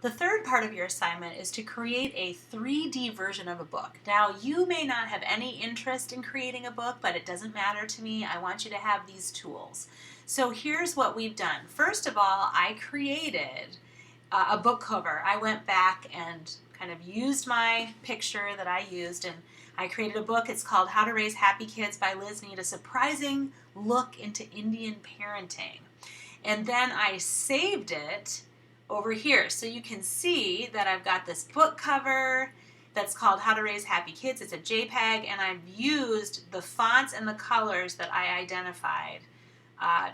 The third part of your assignment is to create a 3D version of a book. Now, you may not have any interest in creating a book, but it doesn't matter to me. I want you to have these tools. So here's what we've done. First of all, I created a book cover. I went back and kind of used my picture that I used, and I created a book. It's called How to Raise Happy Kids by Liz Nead, a surprising look into Indian parenting. And then I saved it over here. So you can see that I've got this book cover that's called How to Raise Happy Kids. It's a JPEG, and I've used the fonts and the colors that I identified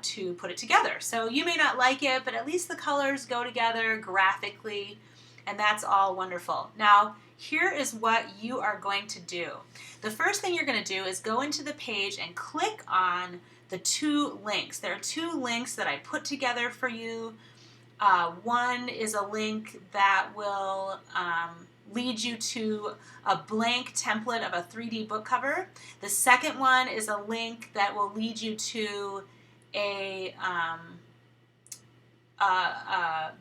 to put it together. So you may not like it, but at least the colors go together graphically, and that's all wonderful. Now, here is what you are going to do. The first thing you're going to do is go into the page and click on the two links. There are two links that I put together for you. One is a link that will lead you to a blank template of a 3D book cover. The second one is a link that will lead you to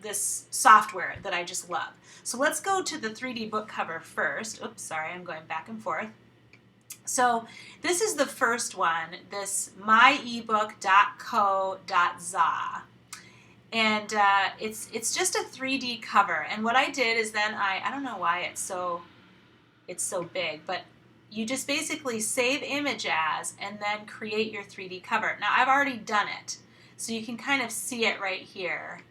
this software that I just love. So let's go to the 3D book cover first. Oops, sorry, I'm going back and forth. So this is the first one, this myebook.co.za. And it's just a 3D cover. And what I did is then I don't know why it's so big, but you just basically save image as and then create your 3D cover. Now I've already done it, so you can kind of see it right here.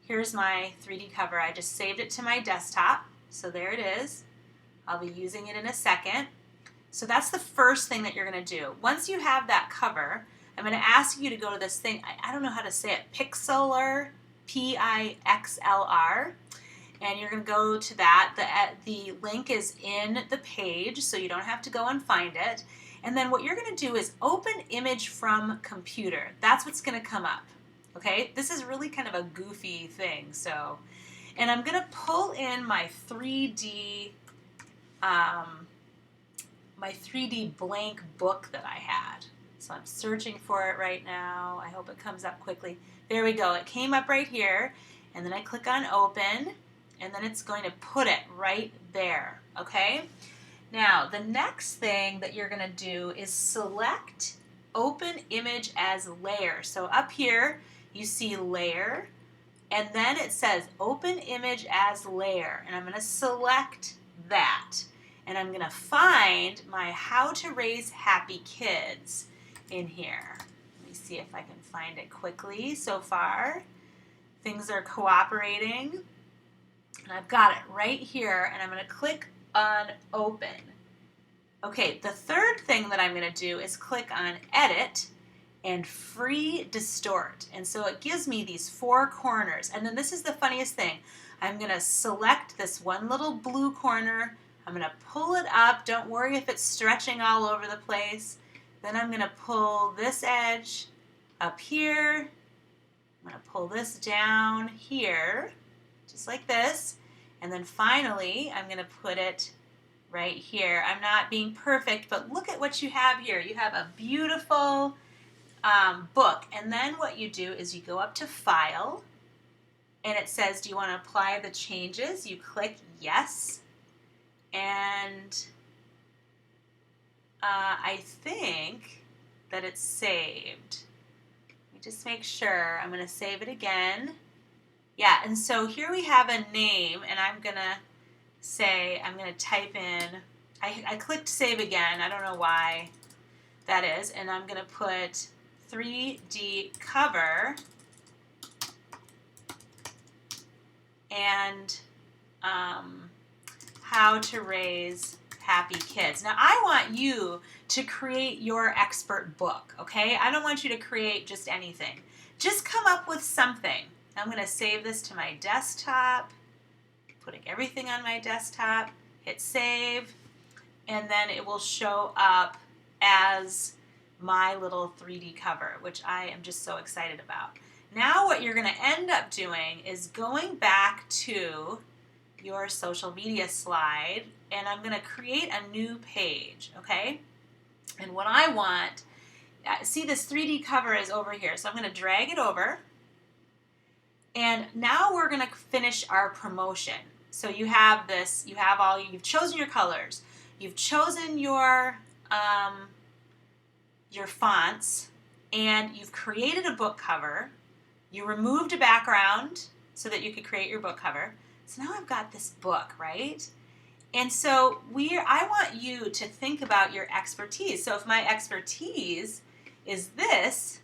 Here's my 3D cover. I just saved it to my desktop, so there it is. I'll be using it in a second. So that's the first thing that you're going to do. Once you have that cover, I'm going to ask you to go to this thing. I don't know how to say it. Pixlr, Pixlr. And you're going to go to that. The link is in the page, so you don't have to go and find it. And then what you're going to do is open image from computer. That's what's going to come up. Okay? This is really kind of a goofy thing. So, and I'm going to pull in my 3D blank book that I had. So I'm searching for it right now. I hope it comes up quickly. There we go. It came up right here. And then I click on open. And then it's going to put it right there. Okay? Now, the next thing that you're going to do is select Open Image as Layer. So up here, you see Layer. And then it says Open Image as Layer. And I'm going to select that. And I'm going to find my How to Raise Happy Kids in here. Let me see if I can find it quickly. So far, things are cooperating. And I've got it right here, and I'm going to click on Open. Okay, the third thing that I'm going to do is click on Edit and Free Distort. And so it gives me these four corners. And then this is the funniest thing. I'm going to select this one little blue corner. I'm going to pull it up. Don't worry if it's stretching all over the place. Then I'm going to pull this edge up here. I'm going to pull this down here, just like this. And then finally, I'm going to put it right here. I'm not being perfect, but look at what you have here. You have a beautiful book. And then what you do is you go up to File, and it says, do you want to apply the changes? You click Yes. And I think that it's saved. Let me just make sure. I'm going to save it again. Yeah, and so here we have a name, and I'm going to type in, I clicked save again. I don't know why that is. And I'm going to put 3D cover and How to Raise Happy Kids. Now, I want you to create your expert book, okay? I don't want you to create just anything. Just come up with something. I'm going to save this to my desktop, putting everything on my desktop, hit save, and then it will show up as my little 3D cover, which I am just so excited about. Now what you're going to end up doing is going back to your social media slide, and I'm going to create a new page, okay? And what I want, see this 3D cover is over here, so I'm going to drag it over. And now we're going to finish our promotion. So you have this, you've chosen your colors, you've chosen your fonts, and you've created a book cover. You removed a background so that you could create your book cover. So now I've got this book, right? And so I want you to think about your expertise. So if my expertise is this,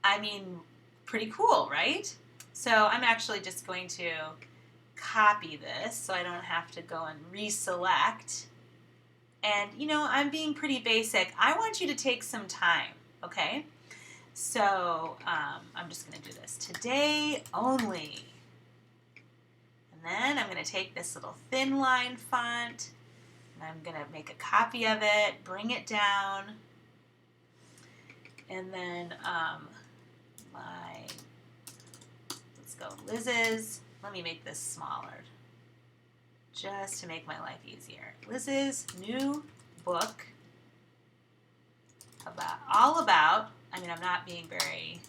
I mean, pretty cool, right? So I'm actually just going to copy this so I don't have to go and reselect. And, I'm being pretty basic. I want you to take some time, okay? So I'm just going to do this. Today only. And then I'm going to take this little thin line font, and I'm going to make a copy of it, bring it down, and then let's go Liz's. Let me make this smaller just to make my life easier. Liz's new book all about, I'm not being very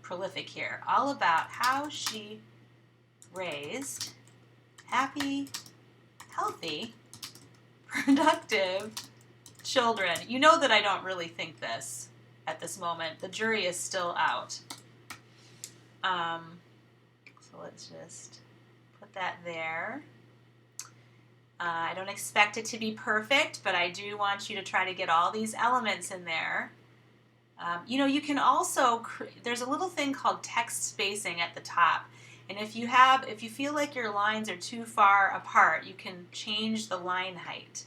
prolific here, all about how she raised happy, healthy, productive children. You know that I don't really think this at this moment. The jury is still out. So let's just put that there. I don't expect it to be perfect, but I do want you to try to get all these elements in there. You can also, there's a little thing called text spacing at the top. And if you feel like your lines are too far apart, you can change the line height.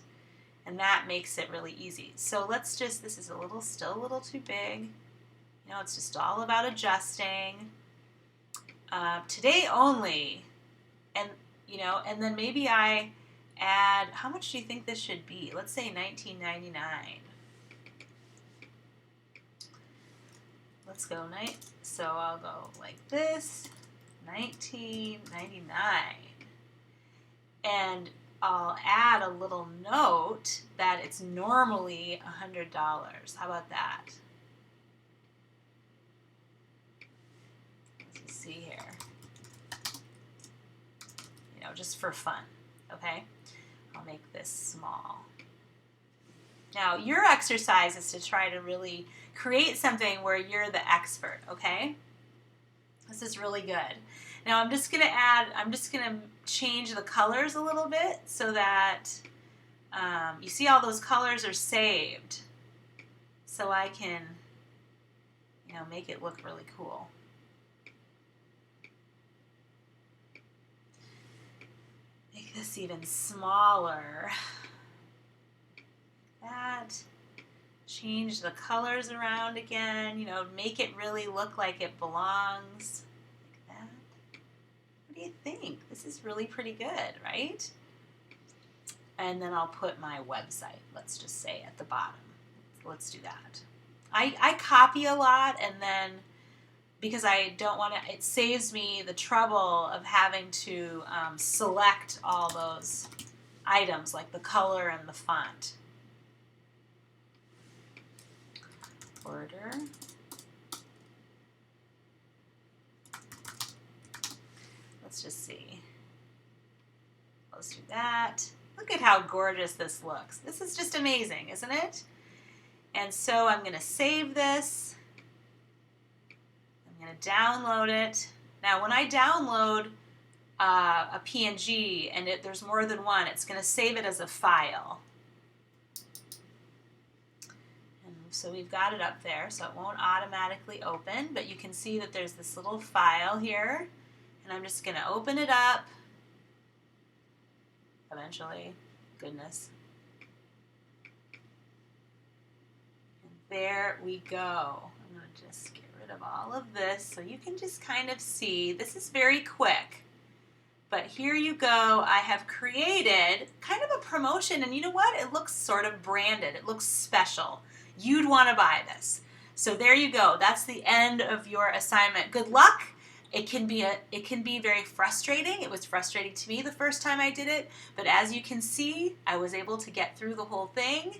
And that makes it really easy. So let's just, this is still a little too big. It's just all about adjusting. Today only. And, and then maybe I add, how much do you think this should be? Let's say $19.99. Let's go, so I'll go like this, $19.99. And I'll add a little note that it's normally $100. How about that? Let's see here. Just for fun, okay? I'll make this small. Now, your exercise is to try to really create something where you're the expert, okay? This is really good. Now, I'm just going to change the colors a little bit so that you see all those colors are saved. So I can, make it look really cool. Make this even smaller. That. Change the colors around again, make it really look like it belongs. Like that. What do you think? This is really pretty good, right? And then I'll put my website, let's just say, at the bottom. Let's do that. I copy a lot, and then because I don't want to, it saves me the trouble of having to select all those items like the color and the font. Order. Let's just see. Let's do that. Look at how gorgeous this looks. This is just amazing, isn't it? And so I'm going to save this. I'm going to download it. Now, when I download a PNG and there's more than one, it's going to save it as a file. So we've got it up there, so it won't automatically open, but you can see that there's this little file here, and I'm just going to open it up, eventually, goodness. And there we go. I'm going to just get rid of all of this so you can just kind of see. This is very quick, but here you go. I have created kind of a promotion, and you know what? It looks sort of branded. It looks special. You'd want to buy this. So there you go. That's the end of your assignment. Good luck. It can be very frustrating. It was frustrating to me the first time I did it, but as you can see, I was able to get through the whole thing,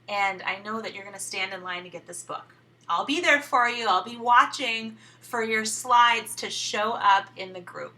and I know that you're going to stand in line to get this book. I'll be there for you. I'll be watching for your slides to show up in the group.